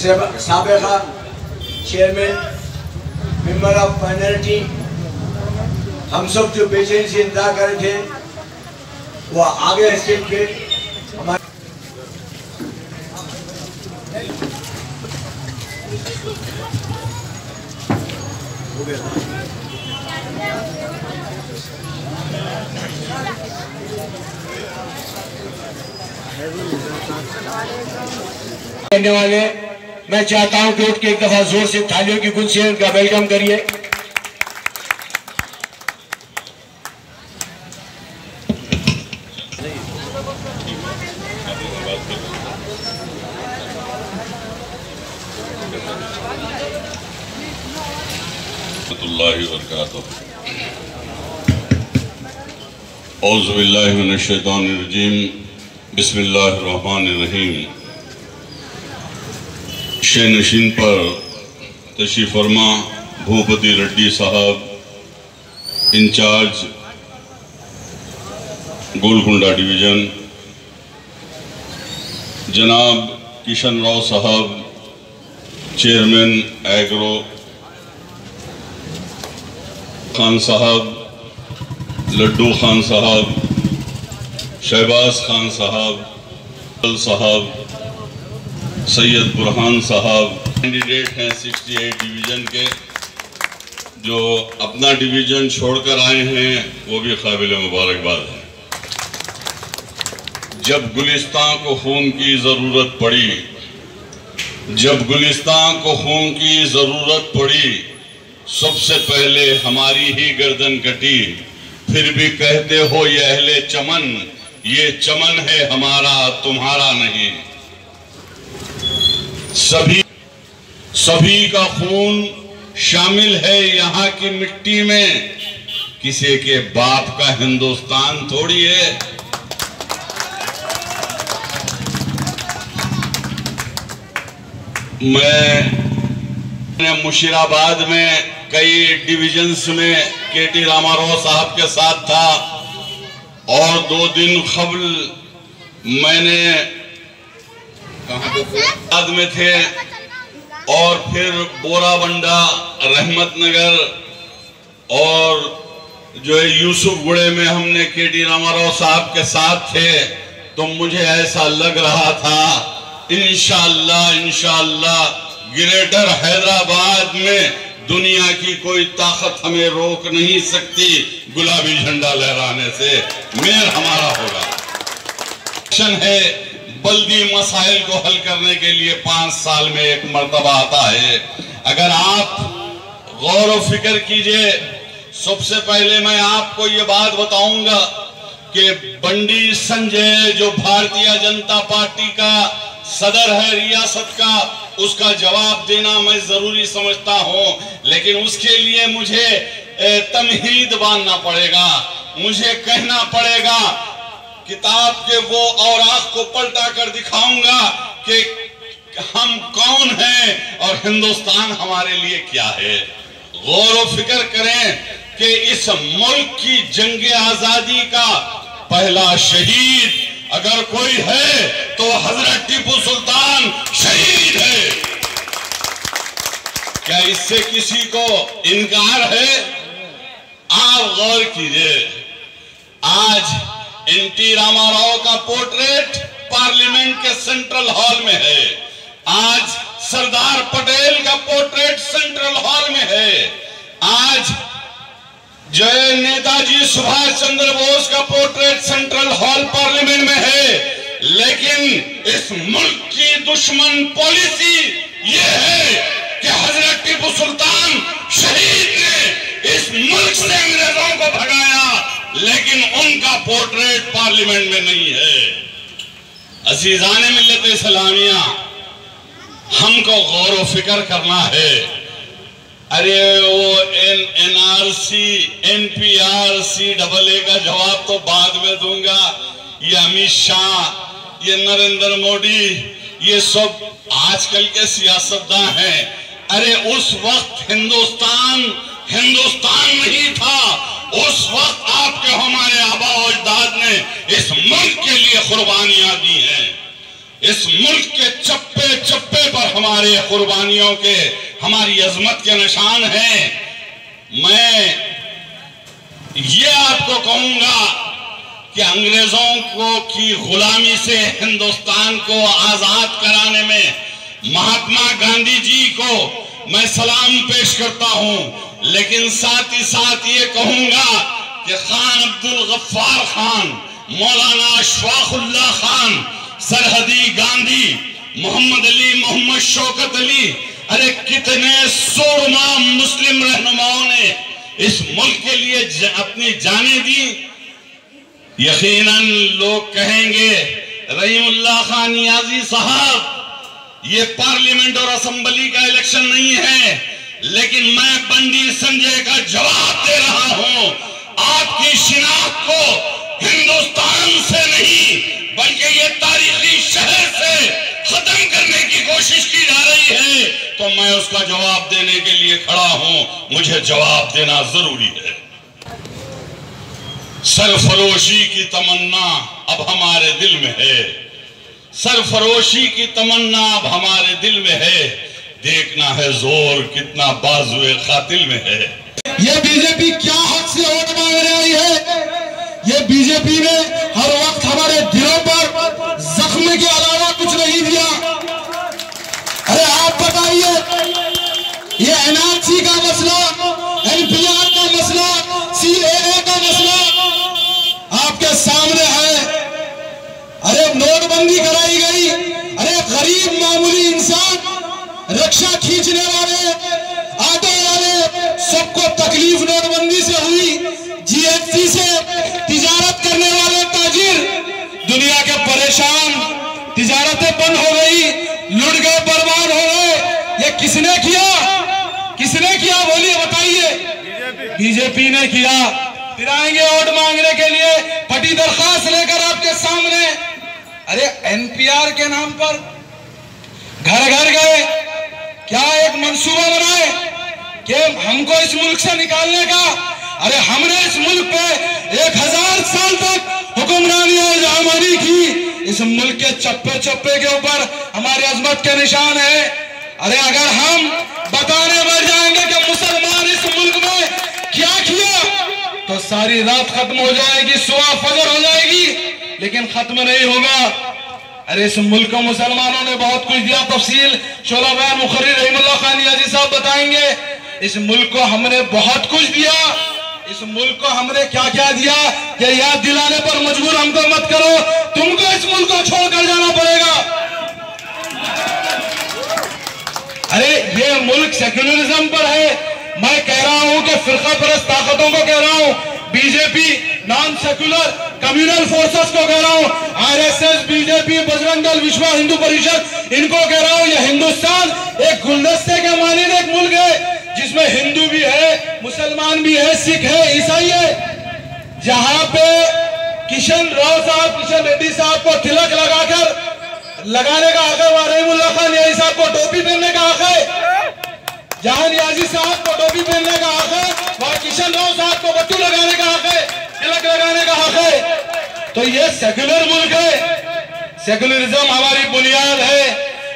साबिक़ा chairman, member of minority, हम सब जो बेचैनी से इंतजार कर रहे थे वो आगे स्टेज पे हमारे करने वाले, मैं चाहता हूं कि उठ के एक दफा जोर से थालियों की गूंज से उनका वेलकम करिए। औज़ु बिल्लाहि मिनश शैतानिर रजीम, बिस्मिल्लाहिर रहमानिर रहीम। नशीन पर तशरीफ फरमा भूपति रेड्डी साहब, इंचार्ज गोलकुंडा डिवीज़न, जनाब किशन राव साहब, चेयरमैन एग्रो, खान साहब, लड्डू खान साहब, शहबाज खान साहब, साहब, सैयद बुरहान साहब, कैंडिडेट हैं 68 डिवीज़न के, जो अपना डिवीज़न छोड़कर आए हैं वो भी काबिल मुबारकबाद है। जब गुलिस्तान को खून की ज़रूरत पड़ी, जब गुलिस्तान को खून की ज़रूरत पड़ी, सबसे पहले हमारी ही गर्दन कटी। फिर भी कहते हो ये अहले चमन, ये चमन है हमारा तुम्हारा नहीं। सभी का खून शामिल है यहाँ की मिट्टी में, किसी के बाप का हिंदुस्तान थोड़ी है। मैं मुशीराबाद में कई डिविजन्स में केटी रामाराव साहब के साथ था और 2 दिन कबल मैंने कहाँ में थे और फिर बोराबंडा, रहमत नगर और जो है यूसुफगुड़े में हमने केटी रामाराव साहब के साथ थे। तो मुझे ऐसा लग रहा था इंशाअल्लाह ग्रेटर हैदराबाद में दुनिया की कोई ताकत हमें रोक नहीं सकती गुलाबी झंडा लहराने से। मेयर हमारा होगा। है बल्दी मसाइल को हल करने के लिए 5 साल में एक मर्तबा आता है। अगर आप गौर व फिक्र कीजिए, सबसे पहले मैं आपको ये बात बताऊंगा कि बंडी संजय जो भारतीय जनता पार्टी का सदर है रियासत का, उसका जवाब देना मैं जरूरी समझता हूं, लेकिन उसके लिए मुझे तमहीद बांधना पड़ेगा। मुझे कहना पड़ेगा, किताब के वो औराक को पलटा कर दिखाऊंगा कि हम कौन हैं और हिंदुस्तान हमारे लिए क्या है। गौर व फिक्र करें कि इस मुल्क की जंग आजादी का पहला शहीद अगर कोई है तो हजरत टीपू सुल्तान शहीद है। क्या इससे किसी को इनकार है? आप गौर कीजिए, आज एनटी रामाराव का पोर्ट्रेट पार्लियामेंट के सेंट्रल हॉल में है। आज सरदार पटेल का पोर्ट्रेट सेंट्रल हॉल में है। आज जो नेताजी सुभाष चंद्र बोस का पोर्ट्रेट सेंट्रल हॉल पार्लियामेंट में है। लेकिन इस मुल्क की दुश्मन पॉलिसी ये है कि हजरत टीपू सुल्तान शहीद ने इस मुल्क से अंग्रेजों को भगाया, लेकिन उनका पोर्ट्रेट पार्लियामेंट में नहीं है। अजीजाने मिल्लत इस्लामिया, हमको गौर व फिक्र करना है। अरे वो एनआरसी एनपीआरसी AA का जवाब तो बाद में दूंगा। ये अमित शाह, ये नरेंद्र मोदी, ये सब आजकल के सियासतदान हैं। अरे उस वक्त हिंदुस्तान नहीं था। उस वक्त आपके हमारे आबा और अजदाद ने इस मुल्क के लिए कुर्बानियां दी हैं। इस मुल्क के चप्पे चप्पे पर हमारे कुर्बानियों के, हमारी अजमत के निशान हैं। मैं ये आपको कहूंगा कि अंग्रेजों को की गुलामी से हिंदुस्तान को आजाद कराने में महात्मा गांधी जी को मैं सलाम पेश करता हूं, लेकिन साथ ही साथ ये कहूंगा कि खान अब्दुल गफ्फार खान, मौलाना अशफाकुल्लाह खान, सरहदी गांधी, मोहम्मद अली, मोहम्मद शौकत अली, अरे कितने सूरमा मुस्लिम रहनुमाओं ने इस मुल्क के लिए अपनी जानें दी। यकीनन लोग कहेंगे रहीमुल्लाह खान नियाजी साहब, ये पार्लियामेंट और असेंबली का इलेक्शन नहीं है, लेकिन मैं बंडी संजय का जवाब दे रहा हूं। आपकी शिनाख्त को हिंदुस्तान से नहीं बल्कि ये तारीखी शहर से खत्म करने की कोशिश की जा रही है, तो मैं उसका जवाब देने के लिए खड़ा हूं। मुझे जवाब देना जरूरी है। सरफरोशी की तमन्ना अब हमारे दिल में है, सरफरोशी की तमन्ना अब हमारे दिल में है। देखना है जोर कितना बाजुए कातिल में है। ये बीजेपी क्या हक से वोट मांग रही है? ये बीजेपी ने हर वक्त हमारे दिलों पर जख्म के अलावा कुछ नहीं दिया। अरे आप बताइए, ये एनआरसी का मसला, एनपीआर का मसला, सीएए का मसला आपके सामने है। अरे नोटबंदी कराई गई, अरे गरीब मामूली इंसान, रिक्शा खींचने वाले, ऑटो वाले, सबको तकलीफ नोटबंदी से हुई। जीएसटी से तिजारत करने वाले ताजिर दुनिया के परेशान, तिजारतें बंद हो गई, लुट गए, बर्बाद हो गए। ये किसने किया? किसने किया बोलिए, बताइए। बीजेपी ने किया। फिर आएंगे वोट मांगने के लिए फटी दरखास्त लेकर आपके सामने। अरे एनपीआर के नाम पर घर घर गए, क्या एक मंसूबा बनाए कि हमको इस मुल्क से निकालने का। अरे हमने इस मुल्क पे 1000 साल तक हुक्मरानी और जहामानी की। इस मुल्क के चप्पे चप्पे के ऊपर हमारी अजमत के निशान है। अरे अगर हम बताने बढ़ जाएंगे कि मुसलमान इस मुल्क में क्या किया, तो सारी रात खत्म हो जाएगी, सुबह फजर हो जाएगी, लेकिन खत्म नहीं होगा। अरे इस मुल्क को मुसलमानों ने बहुत कुछ दिया। तफसील शोला बयान मुखर्रिर रहीमुल्लाह खान नियाजी साहब बताएंगे। इस मुल्क को हमने बहुत कुछ दिया। इस मुल्क को हमने क्या क्या दिया, ये याद दिलाने पर मजबूर हमको मत करो। तुमको इस मुल्क को छोड़कर जाना पड़ेगा। अरे ये मुल्क सेक्युलरिज्म पर है। मैं कह रहा हूं कि फिरका परस्त ताकतों को कह रहा हूं, BJP, non secular communal forces को कह रहा हूं, आरएसएस, बीजेपी, बजरंग दल, विश्व हिंदू परिषद, इनको कह रहा हूं, ये हिंदुस्तान एक गुलदस्ते के मानिंद एक मुल्क है जिसमें हिंदू भी है, मुसलमान भी है, सिख है, ईसाई है। जहां पे किशन राव साहब, किशन रेड्डी साहब को तिलक लगाने का हक है, रहीमुल्लाह खान नियाजी साहब को टोपी पहनने का हक है। जहां नियाजी साहब को टोपी पहनने का हक है, वहां किशन राव साहब को बट्टू लगाने का हक है, तिलक लगाने का हक है। तो ये सेक्युलर मुल्क है। सेक्युलरिज्म हमारी बुनियाद है।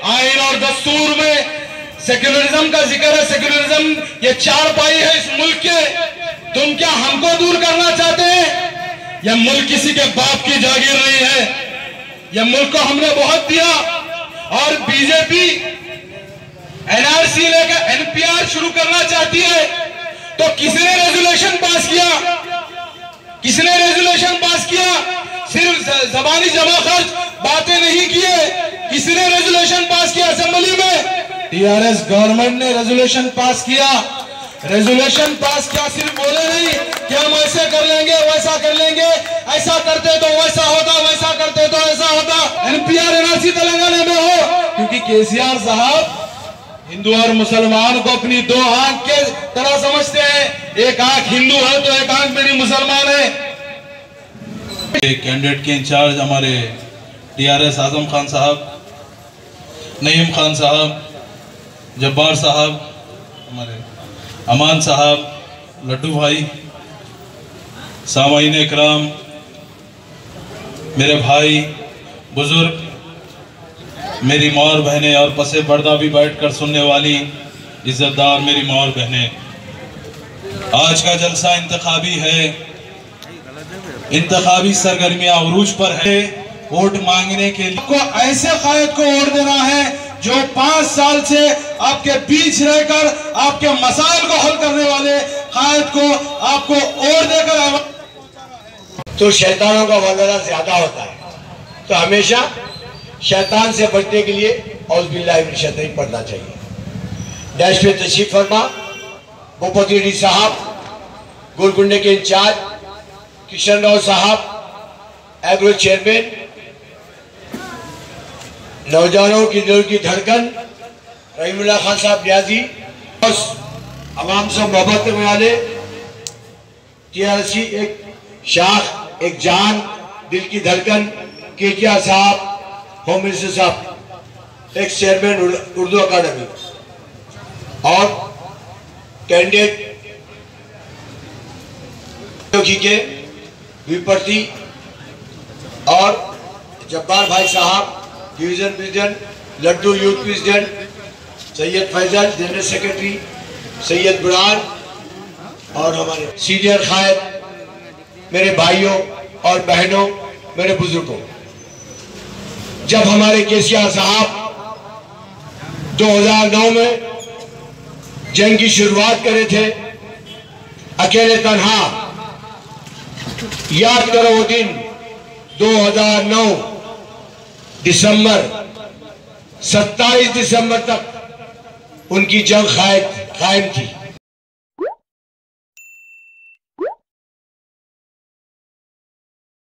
आईन और दस्तूर में सेक्युलरिज्म का जिक्र है। सेक्युलरिज्म ये चार पाई है इस मुल्क के। तुम क्या हमको दूर करना चाहते हैं? यह मुल्क किसी के बाप की जागीर नहीं है। यह मुल्क को हमने बहुत दिया। और बीजेपी एनआरसी लेकर एनपीआर शुरू करना चाहती है, तो किसने रेजोल्यूशन पास किया? किसने रेजोल्यूशन पास किया? सिर्फ जबानी जमा खर्च बातें नहीं किए। किसने रेजोल्यूशन पास किया असेंबली में? टीआरएस गवर्नमेंट ने रेजोल्यूशन पास किया। रेजोल्यूशन पास किया, सिर्फ बोले नहीं कि हम ऐसे कर लेंगे, वैसा कर लेंगे, ऐसा करते तो वैसा होता, वैसा करते तो ऐसा होता। एनपीआर एनआरसी तेलंगाना में हो, क्योंकि केसीआर साहब हिंदू और मुसलमान को अपनी दो आंख के तरह समझते हैं। एक आंख हिंदू है तो एक आंख मेरी मुसलमान है। कैंडिडेट के इंचार्ज हमारे टीआरएस आजम खान साहब, नईम खान साहब, जब्बार साहब, हमारे अमान साहब, लड्डू भाई, सामाईन इकराम, मेरे भाई बुजुर्ग, मेरी माँ और बहनें और पसे पर्दा भी बैठकर सुनने वाली इज्जतदार मेरी माँ और बहनें, आज का जलसा इंतखाबी है, इंतखाबी सरगर्मियां अरूज पर है। वोट मांगने के लिए आपको ऐसे कायद को वोट देना है जो 5 साल से आपके बीच रहकर आपके मसाइल को हल करने वाले कायद को आपको वोट देकर। तो शैतानों का वजरा ज्यादा होता है, तो हमेशा शैतान से बचने के लिए औज़ुबिल्लाहि मिनश शैतान पढ़ना चाहिए। डैश पे तशरीफ फरमा भूपति रेड्डी साहब, गोलकुंडे के इंचार्ज किशन राव साहब, एग्रो चेयरमैन, नौजवानों की दिल की धड़कन रहीमुल्लाह खान साहब न्याजी, आवाम से मोहब्बत करने वाले TRC एक शाख एक जान दिल की धड़कन KTR साहब, होम मिनिस्टर साहब, एक्स चेयरमैन उर्दू अकादमी और कैंडिडेट के विपत्ति और जब्बार भाई साहब, डिवीजन प्रेसिडेंट, लड्डू youth president, Syed Faisal general secretary, Syed Burhan और हमारे सीनियर कायद, मेरे भाइयों और बहनों, मेरे बुजुर्गों, जब हमारे KCR साहब 2009 में जंग की शुरुआत करे थे अकेले तन्हा, याद करो वो दिन 2009 दिसंबर 27 दिसंबर तक उनकी जंग कायम थी।